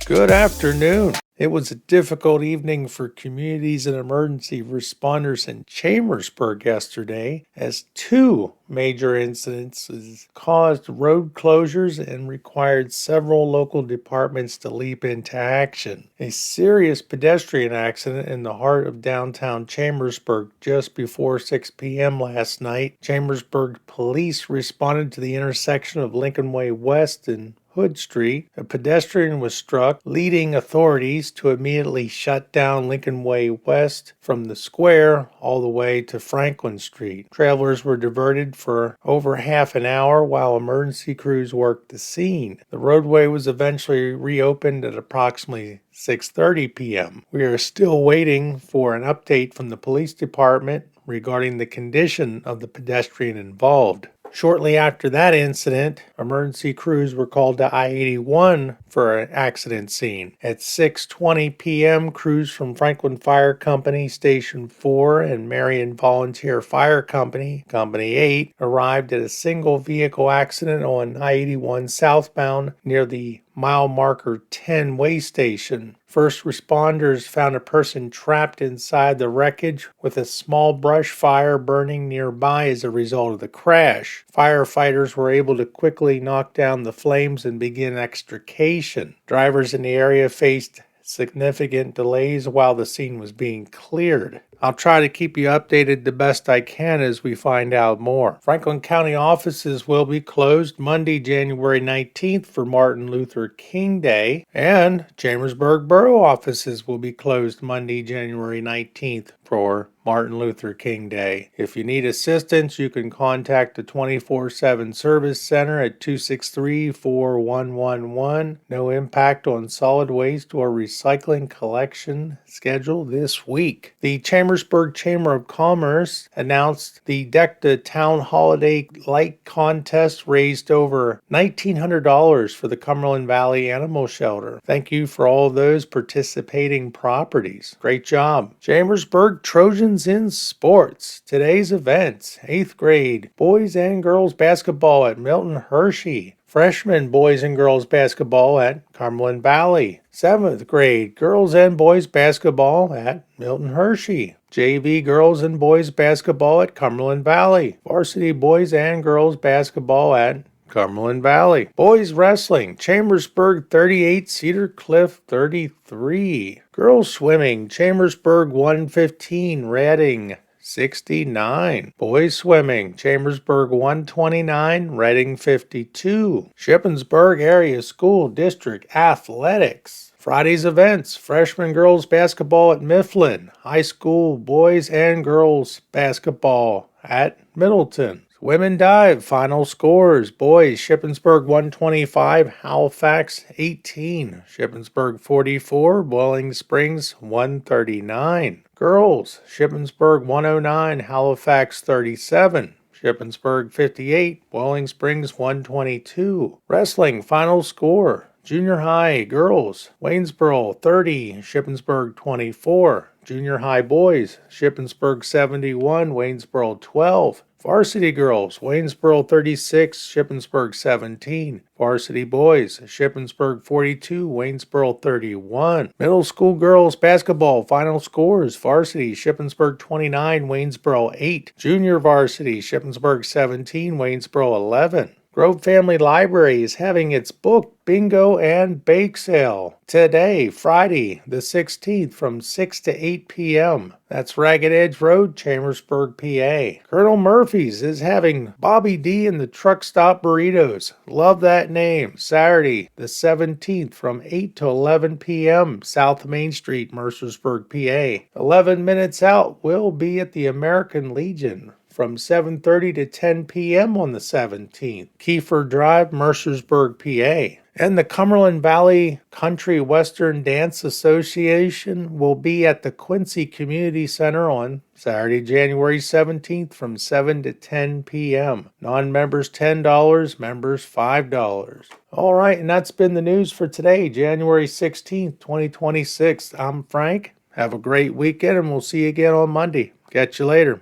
Good afternoon. It was a difficult evening for communities and emergency responders in Chambersburg yesterday as two major incidences caused road closures and required several local departments to leap into action. A serious pedestrian accident in the heart of downtown Chambersburg just before 6 p.m. last night. Chambersburg police responded to the intersection of Lincoln Way West and Hood Street. A pedestrian was struck, leading authorities to immediately shut down Lincoln Way West from the square all the way to Franklin Street. Travelers were diverted for over half an hour while emergency crews worked the scene. The roadway was eventually reopened at approximately 6:30 p.m. We are still waiting for an update from the police department regarding the condition of the pedestrian involved. Shortly after that incident, emergency crews were called to I-81 for an accident scene. At 6:20 p.m., crews from Franklin Fire Company Station 4 and Marion Volunteer Fire Company, Company 8, arrived at a single vehicle accident on I-81 southbound near the mile marker 10 way station. First responders found a person trapped inside the wreckage with a small brush fire burning nearby as a result of the crash. Firefighters were able to quickly knock down the flames and begin extrication. Drivers in the area faced significant delays while the scene was being cleared. I'll try to keep you updated the best I can as we find out more. Franklin County offices will be closed Monday, January 19th for Martin Luther King Day, and Chambersburg Borough offices will be closed Monday, January 19th for Martin Luther King Day. If you need assistance, you can contact the 24/7 Service Center at 263-4111. No impact on solid waste or recycling collection schedule this week. The Chambersburg Chamber of Commerce announced the Deck the Town Holiday Light Contest raised over $1,900 for the Cumberland Valley Animal Shelter. Thank you for all those participating properties. Great job. Chambersburg Trojans in sports. Today's events: 8th grade boys and girls basketball at Milton Hershey. Freshman boys and girls basketball at Cumberland Valley. 7th grade girls and boys basketball at Milton Hershey. JV girls and boys basketball at Cumberland Valley. Varsity boys and girls basketball at Cumberland Valley. Boys wrestling, Chambersburg 38, Cedar Cliff 33. Girls swimming, Chambersburg 115, Reading 69. Boys swimming, Chambersburg 129, Reading 52. Shippensburg Area School District Athletics. Friday's events: freshman girls basketball at Mifflin. High school boys and girls basketball at Middleton. Women dive, final scores: boys Shippensburg 125, Halifax 18. Shippensburg 44, Boiling Springs 139. Girls Shippensburg 109, Halifax 37. Shippensburg 58, Boiling Springs 122. Wrestling, final score: junior high girls Waynesboro 30, Shippensburg 24. Junior high boys Shippensburg 71, Waynesboro 12. Varsity girls, Waynesboro 36, Shippensburg 17. Varsity boys, Shippensburg 42, Waynesboro 31. Middle school girls basketball, final scores: varsity, Shippensburg 29, Waynesboro 8. Junior varsity, Shippensburg 17, Waynesboro 11. Grove Family Library is having its book bingo and bake sale today, Friday the 16th, from 6 to 8 p.m. That's Ragged Edge Road, Chambersburg, PA. Colonel Murphy's is having Bobby D and the Truck Stop Burritos. Love that name. Saturday the 17th from 8 to 11 p.m. South Main Street, Mercersburg, PA. 11 minutes out, we'll be at the American Legion from 7:30 to 10 p.m. on the 17th. Kiefer Drive, Mercersburg, PA. And the Cumberland Valley Country Western Dance Association will be at the Quincy Community Center on Saturday, January 17th from 7 to 10 p.m. Non-members $10, members $5. All right, and that's been the news for today, January 16th, 2026. I'm Frank. Have a great weekend, and we'll see you again on Monday. Catch you later.